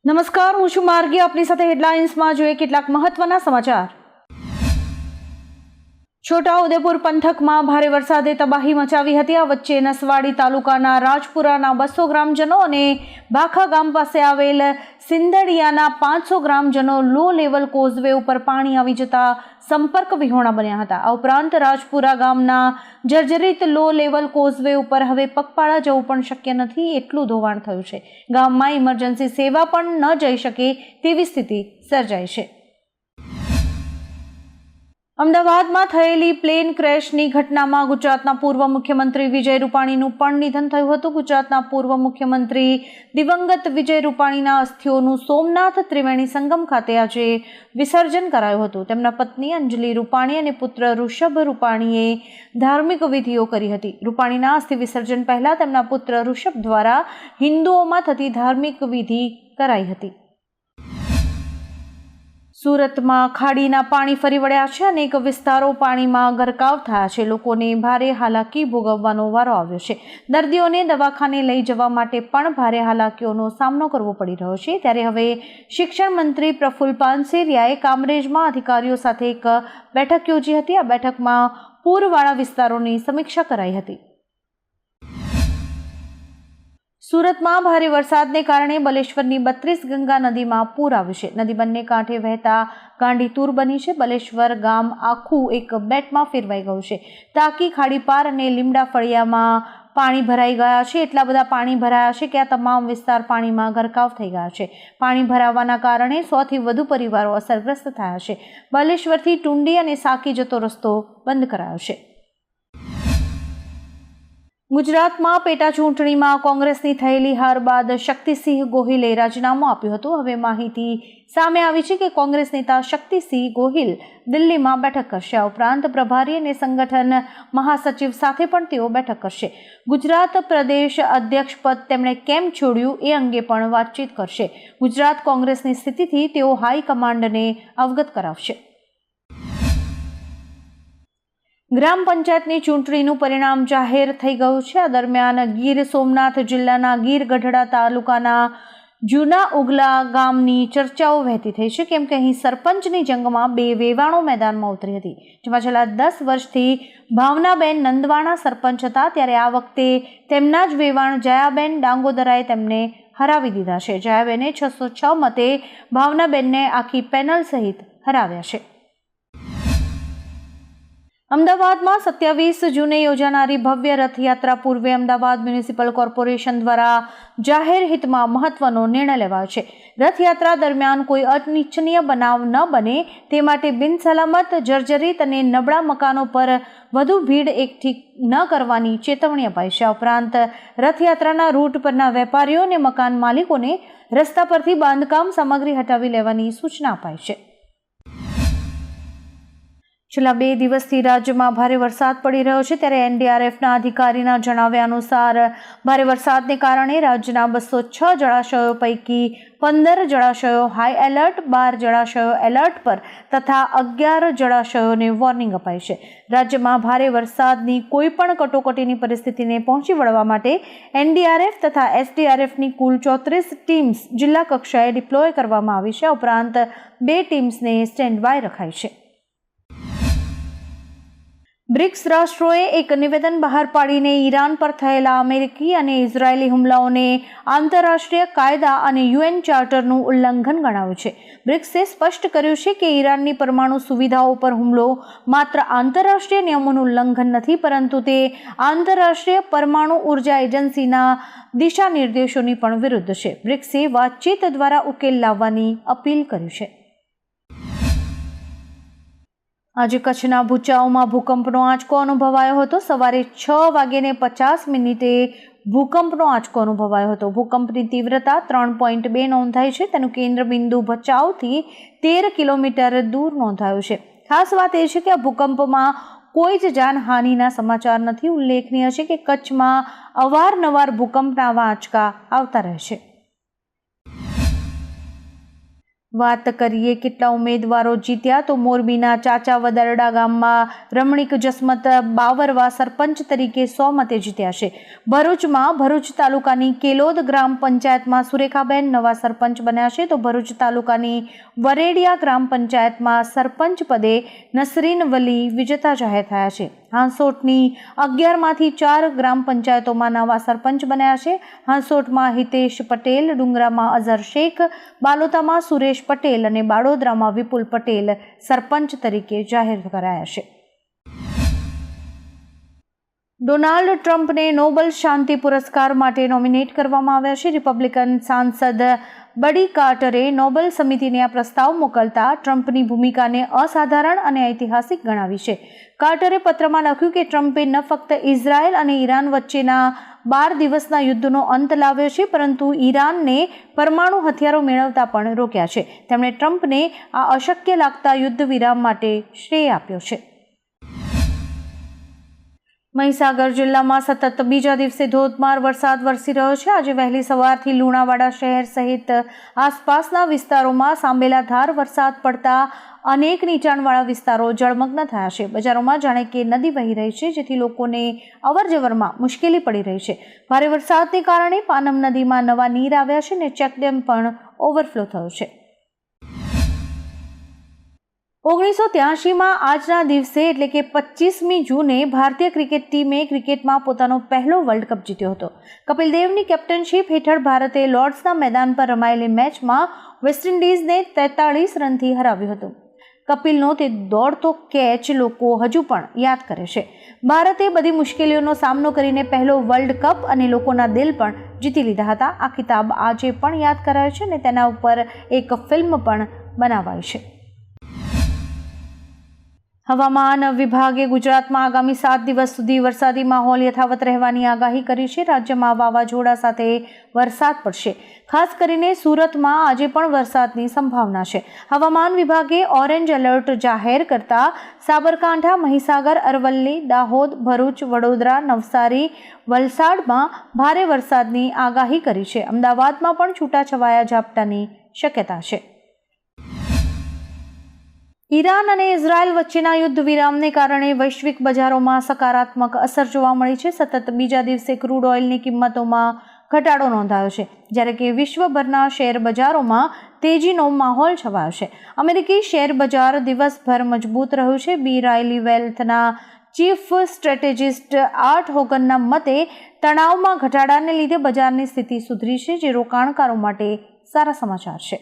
નમસ્કાર, હું છું માર્ગી. આપની સાથે હેડલાઇન્સમાં જોઈએ કેટલાક મહત્વના સમાચાર. છોટાઉદેપુર પંથકમાં ભારે વરસાદે તબાહી મચાવી હતી. આ વચ્ચે નસવાડી તાલુકાના રાજપુરાના 200 ગ્રામજનો અને ભાખા ગામ પાસે આવેલ સિંદડિયાના 500 ગ્રામજનો લો લેવલ કોઝવે ઉપર પાણી આવી જતા સંપર્ક વિહોણા બન્યા હતા. આ ઉપરાંત રાજપુરા ગામના જર્જરિત લો લેવલ કોઝવે ઉપર હવે પગપાળા જવું પણ શક્ય નથી, એટલું ધોવાણ થયું છે. ગામમાં ઇમરજન્સી સેવા પણ ન જઈ શકે તેવી સ્થિતિ સર્જાઈ છે. અમદાવાદમાં થયેલી પ્લેન ક્રેશની ઘટનામાં ગુજરાતના પૂર્વ મુખ્યમંત્રી વિજય રૂપાણીનું પણ નિધન થયું હતું. ગુજરાતના પૂર્વ મુખ્યમંત્રી દિવંગત વિજય રૂપાણીના અસ્થિઓનું સોમનાથ ત્રિવેણી સંગમ ખાતે આજે વિસર્જન કરાયું હતું. તેમના પત્ની અંજલિ રૂપાણી અને પુત્ર ઋષભ રૂપાણીએ ધાર્મિક વિધિઓ કરી હતી. રૂપાણીના અસ્થિ વિસર્જન પહેલા તેમના પુત્ર ઋષભ દ્વારા હિન્દુઓમાં થતી ધાર્મિક વિધિ કરાઈ હતી. સુરતમાં ખાડીના પાણી ફરી વળ્યા છે. અનેક વિસ્તારો પાણીમાં ગરકાવ થયા છે. લોકોને ભારે હાલાકી ભોગવવાનો વારો આવ્યો છે. દર્દીઓને દવાખાને લઈ જવા માટે પણ ભારે હાલાકીઓનો સામનો કરવો પડી રહ્યો છે. ત્યારે હવે શિક્ષણ મંત્રી પ્રફુલ્લ પાનસેરિયાએ કામરેજમાં અધિકારીઓ સાથે એક બેઠક યોજી હતી. આ બેઠકમાં પૂરવાળા વિસ્તારોની સમીક્ષા કરાઈ હતી. સુરતમાં ભારે વરસાદને કારણે બલેશ્વરની 32 ગંગા નદીમાં પૂર આવ્યું છે. નદી બંને કાંઠે વહેતા ગાંડીતુર બની છે. બલેશ્વર ગામ આખું એક બેટમાં ફેરવાઈ ગયું છે. ટાંકી, ખાડીપાર અને લીમડા ફળિયામાં પાણી ભરાઈ ગયા છે. એટલા બધા પાણી ભરાયા છે કે આ તમામ વિસ્તાર પાણીમાં ગરકાવ થઈ ગયા છે. પાણી ભરાવાના કારણે 100 થી વધુ પરિવારો અસરગ્રસ્ત થયા છે. બલેશ્વરથી ટુંડી અને સાકી જતો રસ્તો બંધ કરાયો છે. ગુજરાતમાં પેટા ચૂંટણીમાં કોંગ્રેસની થયેલી હાર બાદ શક્તિસિંહ ગોહિલે રાજીનામું આપ્યું હતું. હવે માહિતી સામે આવી છે કે કોંગ્રેસ નેતા શક્તિસિંહ ગોહિલ દિલ્હીમાં બેઠક કરશે. આ ઉપરાંત પ્રભારી અને સંગઠન મહાસચિવ સાથે પણ તેઓ બેઠક કરશે. ગુજરાત પ્રદેશ અધ્યક્ષ પદ તેમણે કેમ છોડ્યું એ અંગે પણ વાતચીત કરશે. ગુજરાત કોંગ્રેસની સ્થિતિથી તેઓ હાઈકમાન્ડને અવગત કરાવશે. ગ્રામ પંચાયતની ચૂંટણીનું પરિણામ જાહેર થઈ ગયું છે. આ દરમિયાન ગીર સોમનાથ જિલ્લાના ગીર ગઢડા તાલુકાના જૂના ઉગલા ગામની ચર્ચાઓ વહેતી થઈ છે, કેમ કે અહીં સરપંચની જંગમાં 2 વેવાણો મેદાનમાં ઉતરી હતી. જેમાં છેલ્લા 10 વર્ષથી ભાવનાબેન નંદવાણા સરપંચ હતા, ત્યારે આ વખતે તેમના જ વેવાણ જયાબેન ડાંગોદરાએ તેમને હરાવી દીધા છે. જયાબેને 606 મતે ભાવનાબેનને આખી પેનલ સહિત હરાવ્યા છે. અમદાવાદમાં 27 જૂને યોજાનારી ભવ્ય રથયાત્રા પૂર્વે અમદાવાદ મ્યુનિસિપલ કોર્પોરેશન દ્વારા જાહેર હિતમાં મહત્વનો નિર્ણય લેવાયો છે. રથયાત્રા દરમિયાન કોઈ અનિચ્છનીય બનાવ ન બને તે માટે બિનસલામત, જર્જરિત અને નબળા મકાનો પર વધુ ભીડ એકઠી ન કરવાની ચેતવણી અપાઈ છે. ઉપરાંત રથયાત્રાના રૂટ પરના વેપારીઓ અને મકાન માલિકોને રસ્તા પરથી બાંધકામ સામગ્રી હટાવી લેવાની સૂચના અપાઈ છે. છેલ્લા 2 દિવસથી રાજ્યમાં ભારે વરસાદ પડી રહ્યો છે. ત્યારે એનડીઆરએફના અધિકારીના જણાવ્યા અનુસાર ભારે વરસાદને કારણે રાજ્યના 206 જળાશયો પૈકી 15 જળાશયો હાઈ એલર્ટ, 12 જળાશયો એલર્ટ પર તથા 11 જળાશયોને વોર્નિંગ અપાઈ છે. રાજ્યમાં ભારે વરસાદની કોઈ પણ કટોકટીની પરિસ્થિતિને પહોંચી વળવા માટે એનડીઆરએફ તથા એસડીઆરએફની કુલ 34 ટીમ્સ જિલ્લા કક્ષાએ ડિપ્લોય કરવામાં આવી છે. ઉપરાંત 2 ટીમ્સને સ્ટેન્ડ બાય રખાઈ છે. બ્રિક્સ રાષ્ટ્રોએ એક નિવેદન બહાર પાડીને ઈરાન પર થયેલા અમેરિકી અને ઇઝરાયેલી હુમલાઓને આંતરરાષ્ટ્રીય કાયદા અને યુએન ચાર્ટરનું ઉલ્લંઘન ગણાવ્યું છે. બ્રિક્સે સ્પષ્ટ કર્યું છે કે ઈરાનની પરમાણુ સુવિધાઓ પર હુમલો માત્ર આંતરરાષ્ટ્રીય નિયમોનું ઉલ્લંઘન નથી, પરંતુ તે આંતરરાષ્ટ્રીય પરમાણુ ઉર્જા એજન્સીના દિશા નિર્દેશોની પણ વિરુદ્ધ છે. બ્રિક્સે વાતચીત દ્વારા ઉકેલ લાવવાની અપીલ કરી છે. આજે કચ્છના ભૂચાઓમાં ભૂકંપનો આંચકો અનુભવાયો હતો. સવારે 6:50 ભૂકંપનો આંચકો અનુભવાયો હતો. ભૂકંપની તીવ્રતા 3.2 નોંધાઈ છે. તેનું કેન્દ્ર બિંદુ ભચાઉથી 13 કિલોમીટર દૂર નોંધાયું છે. ખાસ વાત એ છે કે આ ભૂકંપમાં કોઈ જ જાનહાનિના સમાચાર નથી. ઉલ્લેખનીય છે કે કચ્છમાં અવારનવાર ભૂકંપના આંચકા આવતા રહે છે. વાત કરીએ કેટલા ઉમેદવારો જીત્યા તો મોરબીના ચાચા વદરડા ગામમાં રમણીક જસમત બાવરવા સરપંચ તરીકે 100 મતે જીત્યા છે. ભરૂચમાં ભરૂચ તાલુકાની કેલોદ ગ્રામ પંચાયતમાં સુરેખાબેન નવા સરપંચ બન્યા છે તો ભરૂચ તાલુકાની વરેડિયા ગ્રામ પંચાયતમાં સરપંચ પદે નસરીન વલી વિજેતા જાહેર થયા છે. હાંસોટની 11માંથી 4 ગ્રામ પંચાયતોમાં નવા સરપંચ બન્યા છે. હાંસોટમાં હિતેશ પટેલ, ડુંગરામાં અઝર શેખ, બાલોતામાં સુરેશ પટેલ અને બાડોદરામાં વિપુલ પટેલ સરપંચ તરીકે જાહેર કરાયા છે. ડોનાલ્ડ ટ્રમ્પને નોબેલ શાંતિ પુરસ્કાર માટે નોમિનેટ કરવામાં આવ્યા છે. રિપબ્લિકન સાંસદ બડી કાર્ટરે નોબેલ સમિતિને આ પ્રસ્તાવ મોકલતા ટ્રમ્પની ભૂમિકાને અસાધારણ અને ઐતિહાસિક ગણાવી છે. કાર્ટરે પત્રમાં લખ્યું કે ટ્રમ્પે ન ફક્ત ઇઝરાયલ અને ઈરાન વચ્ચેના 12 દિવસના યુદ્ધનો અંત લાવ્યો છે પરંતુ ઈરાનને પરમાણુ હથિયારો મેળવતા પણ રોક્યા છે. તેમણે ટ્રમ્પને આ અશક્ય લાગતા યુદ્ધ વિરામ માટે શ્રેય આપ્યો છે. મહીસાગર જિલ્લામાં સતત બીજા દિવસે ધોધમાર વરસાદ વરસી રહ્યો છે. આજે વહેલી સવારથી લુણાવાડા શહેર સહિત આસપાસના વિસ્તારોમાં સાંબેલાધાર વરસાદ પડતા અનેક નીચાણવાળા વિસ્તારો જળમગ્ન થયા છે. બજારોમાં જાણે કે નદી વહી રહી છે જેથી લોકોને અવરજવરમાં મુશ્કેલી પડી રહી છે. ભારે વરસાદને કારણે પાનમ નદીમાં નવા નીર આવ્યા છે અને ચેકડેમ પણ ઓવરફ્લો થયો છે. 1983માં આજના દિવસે એટલે કે 25મી જૂને ભારતીય ક્રિકેટ ટીમે ક્રિકેટમાં પોતાનો પહેલો વર્લ્ડ કપ જીત્યો હતો. કપિલ દેવની કેપ્ટનશીપ હેઠળ ભારતે લોર્ડ્સના મેદાન પર રમાયેલી મેચમાં વેસ્ટ ઇન્ડિઝને 43 રનથી હરાવ્યું હતું. કપિલનો તે દોડતો કેચ લોકો હજુ પણ યાદ કરે છે. ભારતે બધી મુશ્કેલીઓનો સામનો કરીને પહેલો વર્લ્ડ કપ અને લોકોના દિલ પણ જીતી લીધા હતા. આ ખિતાબ આજે પણ યાદ કરાય છે અને તેના ઉપર એક ફિલ્મ પણ બનાવાય છે. હવામાન વિભાગે ગુજરાતમાં આગામી 7 દિવસ સુધી વરસાદી માહોલ યથાવત રહેવાની આગાહી કરી છે. રાજ્યમાં વાવાઝોડા સાથે વરસાદ પડશે. ખાસ કરીને સુરતમાં આજે પણ વરસાદની સંભાવના છે. હવામાન વિભાગે ઓરેન્જ એલર્ટ જાહેર કરતા સાબરકાંઠા, મહીસાગર, અરવલ્લી, દાહોદ, ભરૂચ, વડોદરા, નવસારી, વલસાડમાં ભારે વરસાદની આગાહી કરી છે. અમદાવાદમાં પણ છૂટાછવાયા ઝાપટાની શક્યતા છે. ઈરાન અને ઇઝરાયલ વચ્ચેના યુદ્ધ વિરામને કારણે વૈશ્વિક બજારોમાં સકારાત્મક અસર જોવા મળી છે. સતત બીજા દિવસે ક્રૂડ ઓઇલની કિંમતોમાં ઘટાડો નોંધાયો છે જ્યારે કે વિશ્વભરના શેર બજારોમાં તેજીનો માહોલ છવાયો છે. અમેરિકી શેર બજાર દિવસભર મજબૂત રહ્યું છે. બી રાયલી વેલ્થના ચીફ સ્ટ્રેટેજિસ્ટ આર્ટ હોગનના મતે તણાવમાં ઘટાડાને લીધે બજારની સ્થિતિ સુધરી છે જે રોકાણકારો માટે સારા સમાચાર છે.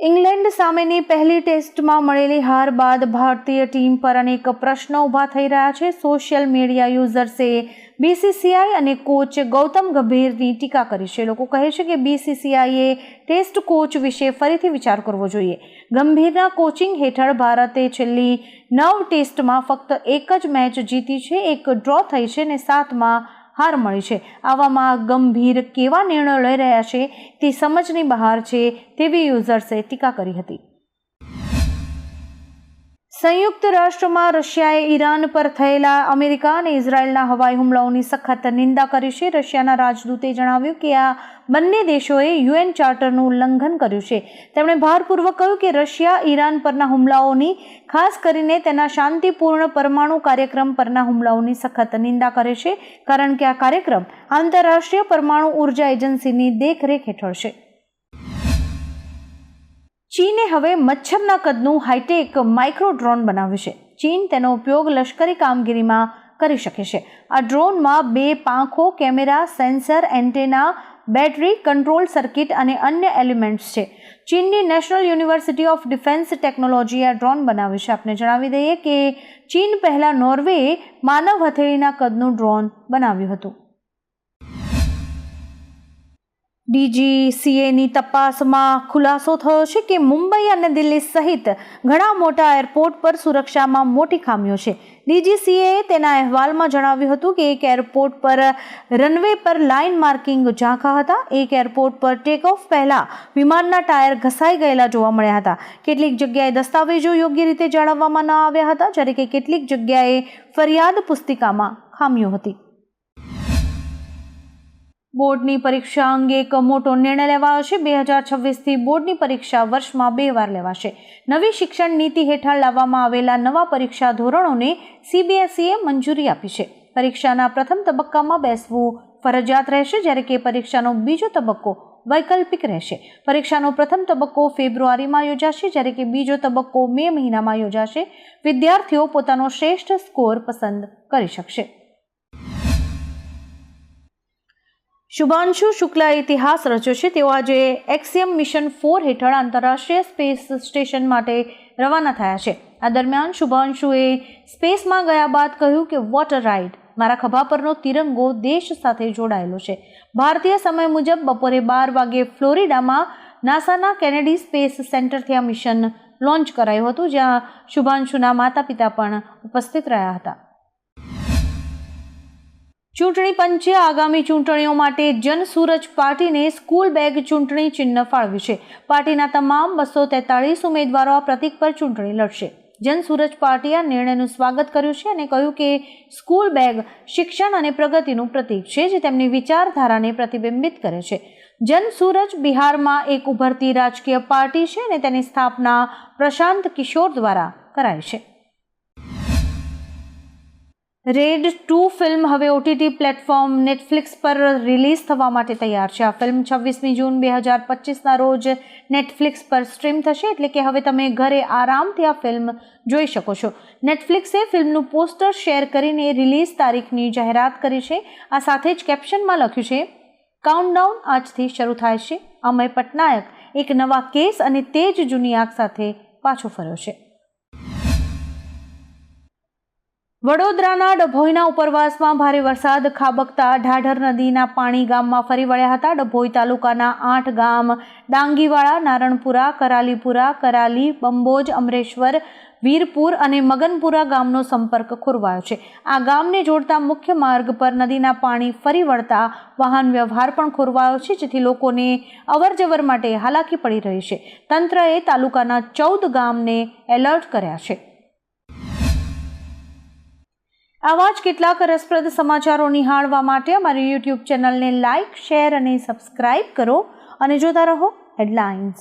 ઇંગ્લેન્ડ સામેની પહેલી ટેસ્ટમાં મળેલી હાર બાદ ભારતીય ટીમ પર અનેક પ્રશ્નો ઊભા થઈ રહ્યા છે. સોશિયલ મીડિયા યુઝર્સે બીસીસીઆઈ અને કોચ ગૌતમ ગંભીરની ટીકા કરી છે. લોકો કહે છે કે બીસીસીઆઈએ ટેસ્ટ કોચ વિશે ફરીથી વિચાર કરવો જોઈએ. ગંભીરના કોચિંગ હેઠળ ભારતે છેલ્લી 9 ટેસ્ટમાં ફક્ત એક જ મેચ જીતી છે, એક ડ્રો થઈ છે અને 7માં હાર મળી છે. આવામાં ગંભીર કેવા નિર્ણયો લઈ રહ્યા છે તે સમજની બહાર છે તેવી યુઝર્સે ટીકા કરી હતી. સંયુક્ત રાષ્ટ્રમાં રશિયાએ ઈરાન પર થયેલા અમેરિકા અને ઇઝરાયલના હવાઈ હુમલાઓની સખત નિંદા કરી છે. રશિયાના રાજદૂતે જણાવ્યું કે આ બંને દેશોએ યુએન ચાર્ટરનું ઉલ્લંઘન કર્યું છે. તેમણે ભારપૂર્વક કહ્યું કે રશિયા ઈરાન પરના હુમલાઓની, ખાસ કરીને તેના શાંતિપૂર્ણ પરમાણુ કાર્યક્રમ પરના હુમલાઓની સખત નિંદા કરે છે કારણ કે આ કાર્યક્રમ આંતરરાષ્ટ્રીય પરમાણુ ઉર્જા એજન્સીની દેખરેખ હેઠળ છે. ચીને હવે મચ્છરના કદનું હાઈટેક માઇક્રો ડ્રોન બનાવ્યું છે. ચીન તેનો ઉપયોગ લશ્કરી કામગીરીમાં કરી શકે છે. આ ડ્રોનમાં 2 પાંખો, camera, sensor, antenna, battery, control circuit અને અન્ય એલિમેન્ટ્સ છે. ચીનની નેશનલ યુનિવર્સિટી ઓફ ડિફેન્સ ટેકનોલોજીએ આ ડ્રોન બનાવ્યું છે. આપને જણાવી દઈએ કે ચીન પહેલા નોર્વેએ માનવ હથેળીના કદનું ડ્રોન બનાવ્યું હતું. DGCAની તપાસમાં ખુલાસો થયો છે કે મુંબઈ અને દિલ્હી સહિત ઘણા મોટા એરપોર્ટ પર સુરક્ષામાં મોટી ખામીઓ છે. DGCAએ તેના અહેવાલમાં જણાવ્યું હતું કે એક એરપોર્ટ પર રનવે પર લાઇન માર્કિંગ ઝાંખા હતા. એક એરપોર્ટ પર ટેકઓફ પહેલા વિમાનના ટાયર ઘસાઈ ગયેલા જોવા મળ્યા હતા. કેટલીક જગ્યાએ દસ્તાવેજો યોગ્ય રીતે જાળવવામાં ન આવ્યા હતા જ્યારે કે કેટલીક જગ્યાએ ફરિયાદ પુસ્તિકામાં ખામીઓ હતી. બોર્ડની પરીક્ષા અંગે એક મોટો નિર્ણય લેવાયો છે. 2026થી બોર્ડની પરીક્ષા વર્ષમાં 2 વાર લેવાશે. નવી શિક્ષણ નીતિ હેઠળ લાવવામાં આવેલા નવા પરીક્ષા ધોરણોને CBSEએ મંજૂરી આપી છે. પરીક્ષાના પ્રથમ તબક્કામાં બેસવું ફરજિયાત રહેશે, જ્યારે કે પરીક્ષાનો બીજો તબક્કો વૈકલ્પિક રહેશે. પરીક્ષાનો પ્રથમ તબક્કો ફેબ્રુઆરીમાં યોજાશે, જ્યારે કે બીજો તબક્કો મે મહિનામાં યોજાશે. વિદ્યાર્થીઓ પોતાનો શ્રેષ્ઠ સ્કોર પસંદ કરી શકશે. શુભાંશુ શુક્લાએ ઇતિહાસ રચ્યો છે. તેઓ આજે એક્સિયમ મિશન 4 હેઠળ આંતરરાષ્ટ્રીય સ્પેસ સ્ટેશન માટે રવાના થયા છે. આ દરમિયાન શુભાંશુએ સ્પેસમાં ગયા બાદ કહ્યું કે વોટ અ રાઇડ. મારા ખભા પરનો તિરંગો દેશ સાથે જોડાયેલો છે. ભારતીય સમય મુજબ બપોરે 12 વાગે ફ્લોરિડામાં નાસાના કેનેડી સ્પેસ સેન્ટરથી આ મિશન લોન્ચ કરાયું હતું, જ્યાં શુભાંશુના માતા પિતા પણ ઉપસ્થિત રહ્યા હતા. ચૂંટણી પંચે આગામી ચૂંટણીઓ માટે જનસૂરજ પાર્ટીને સ્કૂલ બેગ ચૂંટણી ચિહ્ન ફાળવ્યું છે. પાર્ટીના તમામ 243 ઉમેદવારો આ પ્રતીક પર ચૂંટણી લડશે. જનસૂરજ પાર્ટીએ આ નિર્ણયનું સ્વાગત કર્યું છે અને કહ્યું કે સ્કૂલ બેગ શિક્ષણ અને પ્રગતિનું પ્રતીક છે, જે તેમની વિચારધારાને પ્રતિબિંબિત કરે છે. જનસૂરજ બિહારમાં એક ઉભરતી રાજકીય પાર્ટી છે અને તેની સ્થાપના પ્રશાંત કિશોર દ્વારા કરાઈ છે. રેડ 2 ફિલ્મ હવે OTT પ્લેટફોર્મ નેટફ્લિક્સ પર રિલીઝ થવા માટે તૈયાર છે. આ ફિલ્મ 26મી જૂન 2025ના રોજ નેટફ્લિક્સ પર સ્ટ્રીમ થશે, એટલે કે હવે તમે ઘરે આરામથી આ ફિલ્મ જોઈ શકો છો. નેટફ્લિક્સે ફિલ્મનું પોસ્ટર શેર કરીને રિલીઝ તારીખની જાહેરાત કરી છે. આ સાથે જ કેપ્શનમાં લખ્યું છે, કાઉન્ટડાઉન આજથી શરૂ થાય છે. અમય પટનાયક એક નવા કેસ અને તે જ જૂની આગ સાથે પાછો ફર્યો છે. વડોદરાના ડભોઈના ઉપરવાસમાં ભારે વરસાદ ખાબકતા ઢાઢર નદીના પાણી ગામમાં ફરી વળ્યા હતા. ડભોઈ તાલુકાના 8 ગામ ડાંગીવાળા, નારણપુરા, કરાલીપુરા, કરાલી, બંબોજ, અમરેશ્વર, વીરપુર અને મગનપુરા ગામનો સંપર્ક ખોરવાયો છે. આ ગામને જોડતા મુખ્ય માર્ગ પર નદીના પાણી ફરી વળતા વાહન વ્યવહાર પણ ખોરવાયો છે, જેથી લોકોને અવરજવર માટે હાલાકી પડી રહી છે. તંત્રએ તાલુકાના 14 ગામને એલર્ટ કર્યા છે. આવા જ કેટલાક રસપ્રદ સમાચારો નિહાળવા માટે અમારી YouTube ચેનલને લાઇક, શેર અને સબસ્ક્રાઇબ કરો અને જોતા રહો હેડલાઇન્સ.